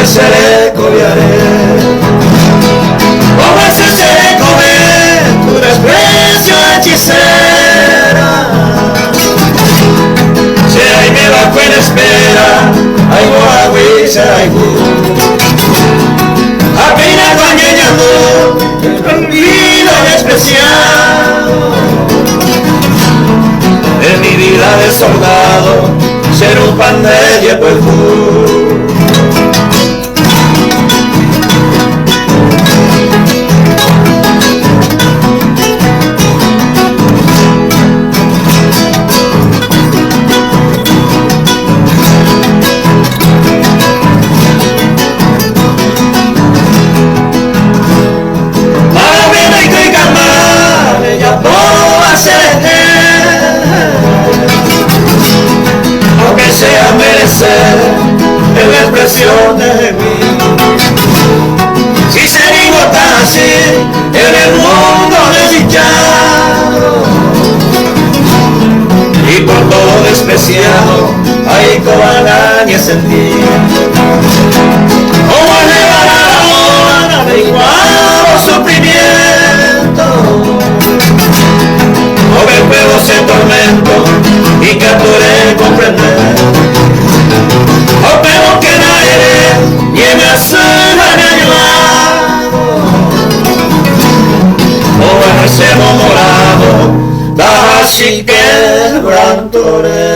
seré cobiaré, como ese seré comer tu desprecio hechicera. Si hay me bajo en espera, hay guagui, se hay apenas bañando, olvido despreciado de mi vida de soldado, ser un pan de hierro el aunque sea merecer el expresión de mí. Si seguimos así en el mundo desdichado y por todo despreciado, hay cobardia sentir. Como elevar a la hora de igual sufrimiento, como el fuego se tormento y capturé comprender. O peor que nadie y en la selva me ayudado, o en el semo morado, da así que quebrantoré.